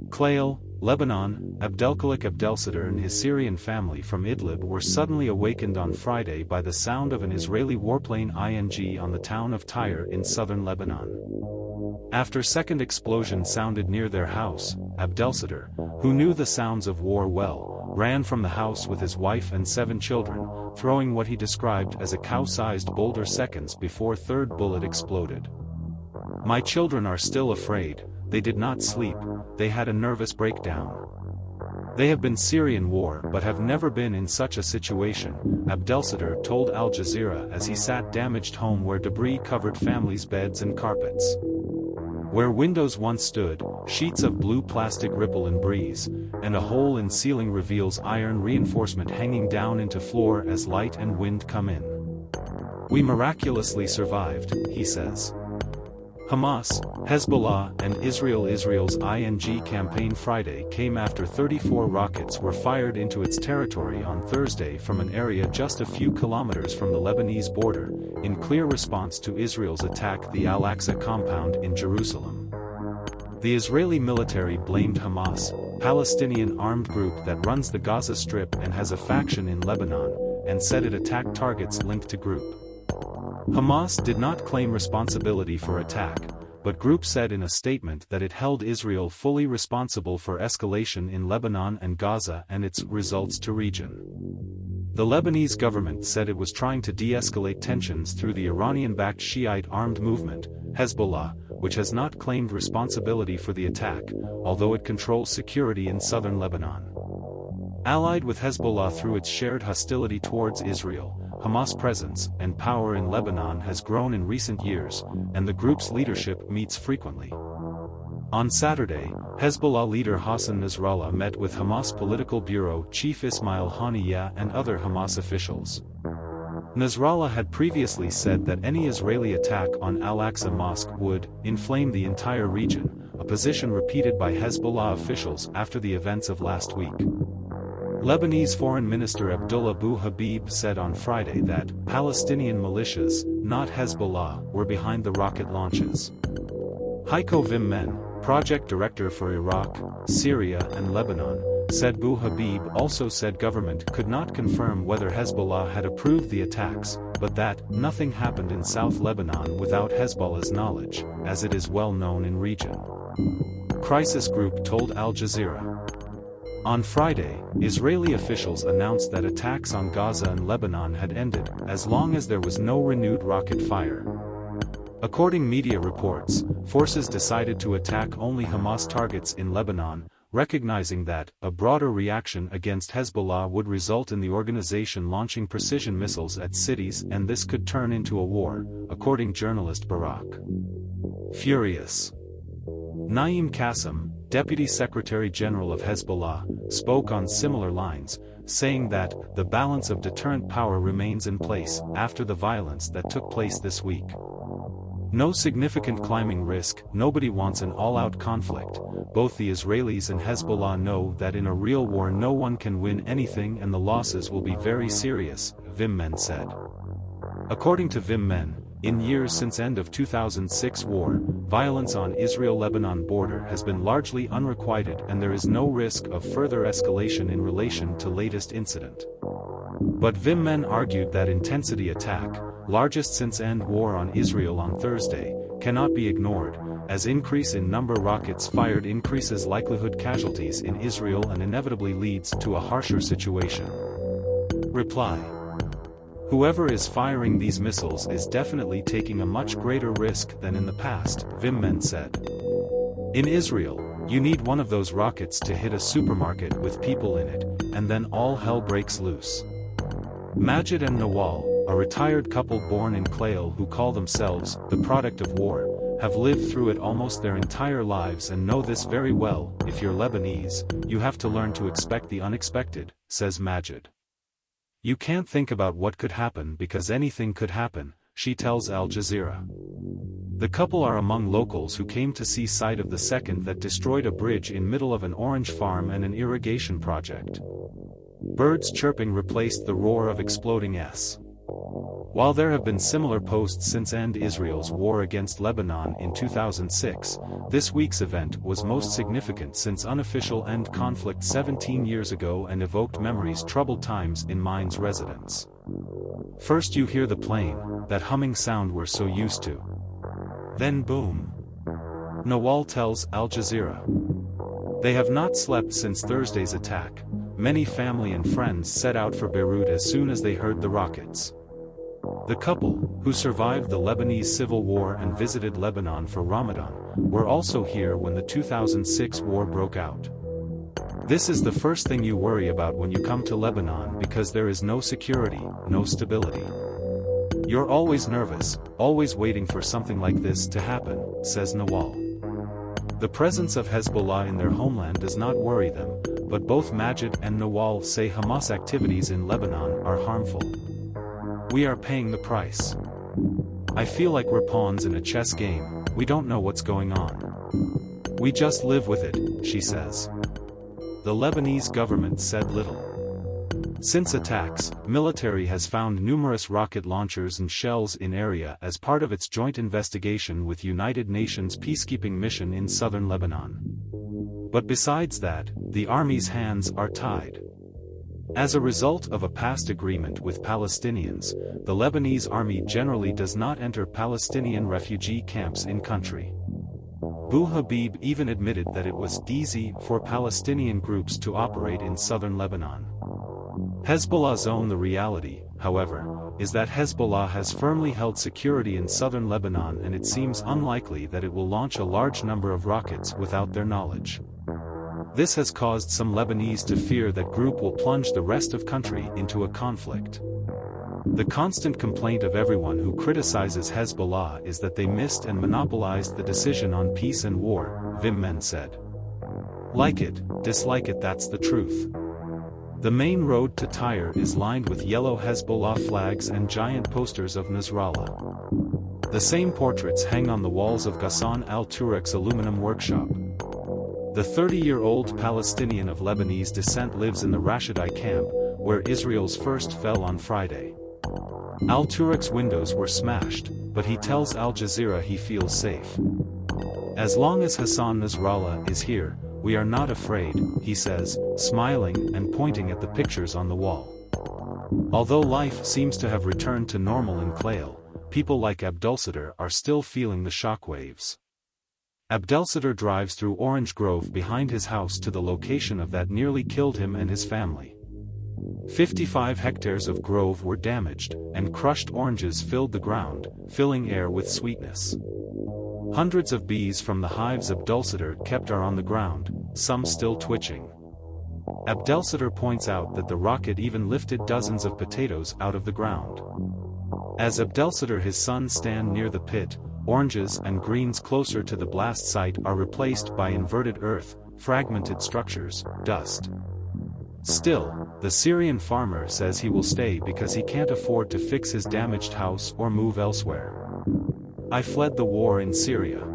Qlaileh, Lebanon, Abdelkhaliq Abdelsattar and his Syrian family from Idlib were suddenly awakened on Friday by the sound of an Israeli warplane ING on the town of Tyre in southern Lebanon. After second explosion sounded near their house, Abdelsattar, who knew the sounds of war well, ran from the house with his wife and 7 children, throwing what he described as a cow-sized boulder seconds before third bullet exploded. "My children are still afraid, they did not sleep, they had a nervous breakdown. They have been Syrian war but have never been in such a situation," Abdelsattar told Al Jazeera as he sat damaged home where debris covered families' beds and carpets. Where windows once stood, sheets of blue plastic ripple and breeze, and a hole in ceiling reveals iron reinforcement hanging down into floor as light and wind come in. "We miraculously survived," he says. Hamas, Hezbollah and Israel's ING campaign Friday came after 34 rockets were fired into its territory on Thursday from an area just a few kilometers from the Lebanese border, in clear response to Israel's attack the Al-Aqsa compound in Jerusalem. The Israeli military blamed Hamas, Palestinian armed group that runs the Gaza Strip and has a faction in Lebanon, and said it attacked targets linked to group. Hamas did not claim responsibility for attack, but group said in a statement that it held Israel fully responsible for escalation in Lebanon and Gaza and its results to region. The Lebanese government said it was trying to de-escalate tensions through the Iranian-backed Shiite armed movement, Hezbollah, which has not claimed responsibility for the attack, although it controls security in southern Lebanon. Allied with Hezbollah through its shared hostility towards Israel, Hamas' presence and power in Lebanon has grown in recent years, and the group's leadership meets frequently. On Saturday, Hezbollah leader Hassan Nasrallah met with Hamas Political Bureau Chief Ismail Haniyeh and other Hamas officials. Nasrallah had previously said that any Israeli attack on Al-Aqsa Mosque would inflame the entire region, a position repeated by Hezbollah officials after the events of last week. Lebanese Foreign Minister Bou Habib said on Friday that Palestinian militias, not Hezbollah, were behind the rocket launches. Heiko Wimmen, project director for Iraq, Syria and Lebanon, said Bou Habib also said government could not confirm whether Hezbollah had approved the attacks, but that nothing happened in South Lebanon without Hezbollah's knowledge, as it is well known in region. Crisis group told Al Jazeera. On Friday, Israeli officials announced that attacks on Gaza and Lebanon had ended, as long as there was no renewed rocket fire. According media reports, forces decided to attack only Hamas targets in Lebanon, recognizing that a broader reaction against Hezbollah would result in the organization launching precision missiles at cities and this could turn into a war, according journalist Barak. Furious. Naim Qassem, Deputy Secretary General of Hezbollah, spoke on similar lines, saying that the balance of deterrent power remains in place after the violence that took place this week. No significant climbing risk, nobody wants an all-out conflict. Both the Israelis and Hezbollah know that in a real war no one can win anything and the losses will be very serious, Wimmen said. According to Wimmen, in years since end of 2006 war, violence on Israel-Lebanon border has been largely unrequited and there is no risk of further escalation in relation to latest incident. But Wimmen argued that intensity attack, largest since end war on Israel on Thursday, cannot be ignored, as increase in number rockets fired increases likelihood casualties in Israel and inevitably leads to a harsher situation. Reply. Whoever is firing these missiles is definitely taking a much greater risk than in the past, Wimmen said. In Israel, you need one of those rockets to hit a supermarket with people in it, and then all hell breaks loose. Majed and Nawal, a retired couple born in Qlaileh who call themselves the product of war, have lived through it almost their entire lives and know this very well. If you're Lebanese, you have to learn to expect the unexpected, says Majed. You can't think about what could happen because anything could happen, she tells Al Jazeera. The couple are among locals who came to see site of the second that destroyed a bridge in middle of an orange farm and an irrigation project. Birds chirping replaced the roar of exploding While there have been similar posts since end Israel's war against Lebanon in 2006, this week's event was most significant since unofficial end conflict 17 years ago and evoked memories troubled times in Mainz residents. First you hear the plane, that humming sound we're so used to. Then boom. Nawal tells Al Jazeera. They have not slept since Thursday's attack. Many family and friends set out for Beirut as soon as they heard the rockets. The couple, who survived the Lebanese civil war and visited Lebanon for Ramadan, were also here when the 2006 war broke out. This is the first thing you worry about when you come to Lebanon because there is no security, no stability. You're always nervous, always waiting for something like this to happen, says Nawal. The presence of Hezbollah in their homeland does not worry them, but both Majed and Nawal say Hamas activities in Lebanon are harmful. We are paying the price. I feel like we're pawns in a chess game, we don't know what's going on. We just live with it, she says. The Lebanese government said little. Since attacks, military has found numerous rocket launchers and shells in area as part of its joint investigation with United Nations peacekeeping mission in southern Lebanon. But besides that, the army's hands are tied. As a result of a past agreement with Palestinians, the Lebanese army generally does not enter Palestinian refugee camps in country. Bou Habib even admitted that it was easy for Palestinian groups to operate in southern Lebanon. Hezbollah's own the reality, however, is that Hezbollah has firmly held security in southern Lebanon and it seems unlikely that it will launch a large number of rockets without their knowledge. This has caused some Lebanese to fear that group will plunge the rest of country into a conflict. The constant complaint of everyone who criticizes Hezbollah is that they missed and monopolized the decision on peace and war, Wimmen said. Like it, dislike it, that's the truth. The main road to Tyre is lined with yellow Hezbollah flags and giant posters of Nasrallah. The same portraits hang on the walls of Ghassan al-Turek's aluminum workshop. The 30-year-old Palestinian of Lebanese descent lives in the Rashidi camp, where Israel's first fell on Friday. Al-Turek's windows were smashed, but he tells Al Jazeera he feels safe. As long as Hassan Nasrallah is here, we are not afraid, he says, smiling and pointing at the pictures on the wall. Although life seems to have returned to normal in Qlaileh, people like Abdelsattar are still feeling the shockwaves. Abdelsattar drives through orange grove behind his house to the location of that nearly killed him and his family. 55 hectares of grove were damaged, and crushed oranges filled the ground, filling air with sweetness. Hundreds of bees from the hives Abdelsattar kept are on the ground, some still twitching. Abdelsattar points out that the rocket even lifted dozens of potatoes out of the ground. As Abdelsattar and his son stand near the pit, oranges and greens closer to the blast site are replaced by inverted earth, fragmented structures, dust. Still, the Syrian farmer says he will stay because he can't afford to fix his damaged house or move elsewhere. I fled the war in Syria.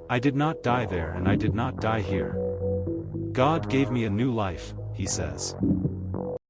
I did not die there and I did not die here. God gave me a new life, he says.